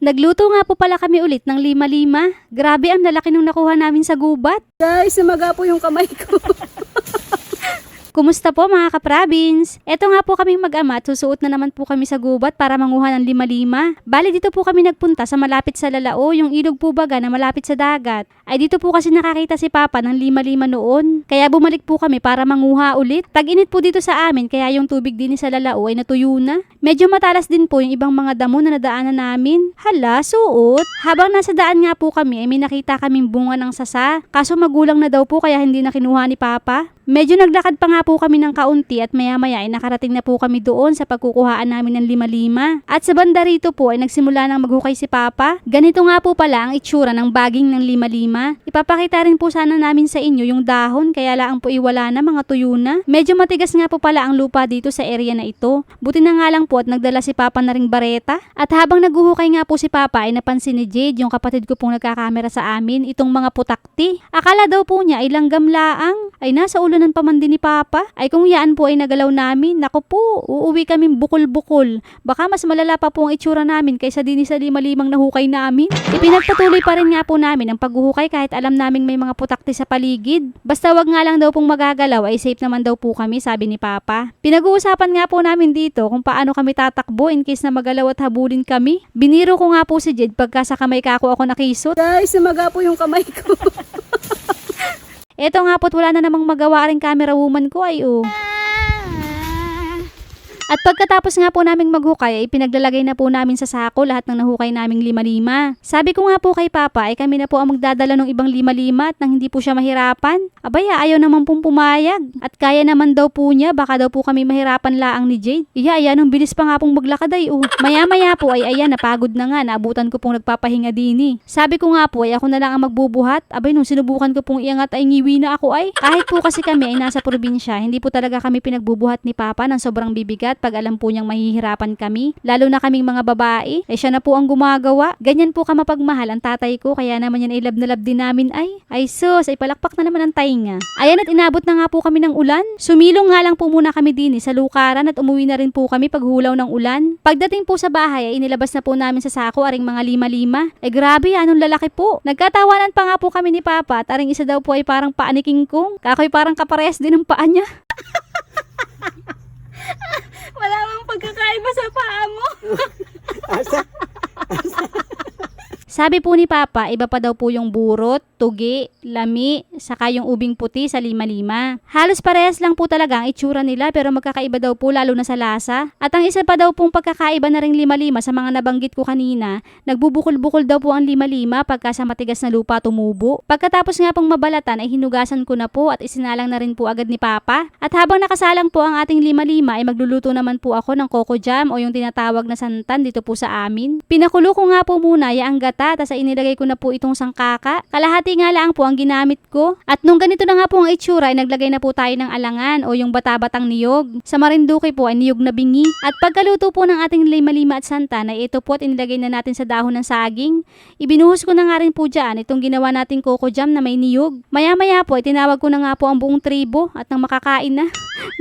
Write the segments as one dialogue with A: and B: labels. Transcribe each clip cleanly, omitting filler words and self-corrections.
A: Nagluto nga po pala kami ulit ng lima-lima. Grabe ang lalaki nung nakuha namin sa gubat.
B: Guys, sumaga po yung kamay ko.
A: Kumusta po mga ka-province? Eto nga po kaming mag-ama at susuot na naman po kami sa gubat para manguha ng lima-lima. Bali dito po kami nagpunta sa malapit sa Lalao, yung ilog po baga na malapit sa dagat. Ay dito po kasi nakakita si Papa ng lima-lima noon. Kaya bumalik po kami para manguha ulit. Tag-init po dito sa amin kaya yung tubig din sa Lalao ay natuyo na. Medyo matalas din po yung ibang mga damo na nadaanan namin. Hala, suot! Habang nasa daan nga po kami ay may nakita kaming bunga ng sasa. Kaso magulang na daw po kaya hindi na kinuha ni Papa. Medyo naglakad pa nga po kami ng kaunti at maya-maya ay nakarating na po kami doon sa pagkukuhaan namin ng lima-lima. At sa banda rito po ay nagsimula nang maghukay si Papa. Ganito nga po pala ang itsura ng baging ng lima-lima. Ipapakita rin po sana namin sa inyo yung dahon kaya lang po iwala na, mga tuyo na. Medyo matigas nga po pala ang lupa dito sa area na ito. Buti na nga lang po at nagdala si Papa na ring bareta. At habang naghuhukay nga po si Papa ay napansin ni Jade, yung kapatid ko pong nagkakamera sa amin, itong mga putakti. Akala daw po niya ay langgam laang. Ay nasa ulo ng pamandi ni Papa. Ay kung yaan po ay nagalaw namin, naku po, uuwi kaming bukol-bukol. Baka mas malala pa po ang itsura namin kaysa din sa lima-limang nahukay namin. Ipinagpatuloy pa rin nga po namin ang paghuhukay kahit alam naming may mga putakti sa paligid. Basta wag nga lang daw pong magagalaw ay safe naman daw po kami, sabi ni Papa. Pinag-uusapan nga po namin dito kung paano kami tatakbo in case na magalaw at habulin kami. Biniro ko nga po si Jed pagka sa kamay kako ako nakisot.
B: Guys, sumaga po yung kamay ko.
A: Eto nga po't wala na namang magawa rin camera woman ko ay At pagkatapos nga po naming maghukay ay pinaglalagay na po namin sa sako lahat ng nahukay naming lima-lima. Sabi ko nga po kay Papa ay kami na po ang magdadala ng ibang lima-lima at nang hindi po siya mahirapan. Abaya ayaw naman pong pumayag. At kaya naman daw po niya, baka daw po kami mahirapan laang ni Jade. Iya, nung bilis pa nga pong maglakad ay Maya-maya po ay ayan, napagod na nga, naabutan ko pong nagpapahinga dini. Sabi ko nga po ay ako na lang ang magbubuhat. Abay nung sinubukan ko pong iangat ay ngiwi na ako ay. Kahit po kasi kami ay nasa probinsya, hindi po talaga kami pinagbubuhat ni Papa ng sobrang bibigat pag alam po niyang mahihirapan kami. Lalo na kaming mga babae, ay siya na po ang gumagawa. Ganyan po ka mapagmahal ang tatay ko, kaya naman yan ay lab na lab din namin ay. Ay sus, ay palakpak na naman ang tainga. Ayan at inabot na nga po kami ng ulan. Sumilong nga lang po muna kami din sa lukaran at umuwi na rin po kami paghulaw ng ulan. Pagdating po sa bahay ay inilabas na po namin sa sako aring mga lima-lima. Ay grabe, anong lalaki po. Nagkatawanan pa nga po kami ni Papa at aring isa daw po ay parang paa ni King Kong. Kakoy parang kaparehas din ang paa niya.
B: Wala mang pagkakaiba sa paa mo.
A: Sabi po ni Papa, iba pa daw po yung burot, tugi, lami, saka yung ubing puti sa lima-lima. Halos parehas lang po talaga ang itsura nila pero magkakaiba daw po lalo na sa lasa. At ang isa pa daw pong pagkakaiba na ring lima-lima sa mga nabanggit ko kanina, nagbubukol-bukol daw po ang lima-lima pagka sa matigas na lupa tumubo. Pagkatapos nga pong mabalatan ay hinugasan ko na po at isinalang na rin po agad ni Papa. At habang nakasalang po ang ating lima-lima ay magluluto naman po ako ng coco jam o yung tinatawag na santan dito po sa amin. Pinakulo ko nga po muna yung gata tapos inilagay ko na po itong sangkaka. Kalahati nga lang po ang ginamit ko. At nung ganito na nga po ang itsura ay naglagay na po tayo ng alangan o yung bata-batang niyog. Sa Marinduque po ay niyog na bingi. At pagkaluto po ng ating lima-lima at santan ay ito po at inilagay na natin sa dahon ng saging. Ibinuhos ko na nga rin po dyan itong ginawa nating coco jam na may niyog. Maya-maya po ay tinawag ko na nga po ang buong tribo at nang makakain na.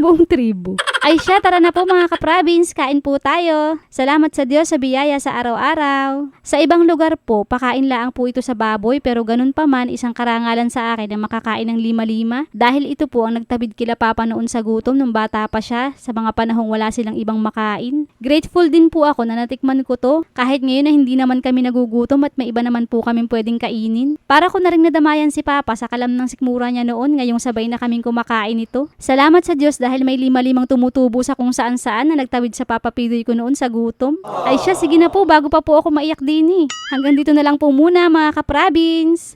A: Buong tribo. Ay siya, tara na po mga ka-province, kain po tayo. Salamat sa Diyos sa biyaya sa araw-araw. Sa ibang lugar po, pakain laang po ito sa baboy pero ganun pa man isang karangalan sa akin na makakain ng lima-lima dahil ito po ang nagtabid kila Papa noon sa gutom nung bata pa siya sa mga panahong wala silang ibang makain. Grateful din po ako na natikman ko to kahit ngayon na hindi naman kami nagugutom at may iba naman po kaming pwedeng kainin. Para ko na rin nadamayan si Papa sa kalam ng sikmura niya noon ngayong sabay na kaming kumakain ito. Salamat sa Diyos dahil may lima-limang tumutubo sa kung saan-saan na nagtawid sa Papa Pidoy ko noon sa gutom. Ay siya, sige na po bago pa po ako maiyak din eh. Hanggang dito na lang po muna mga ka-province.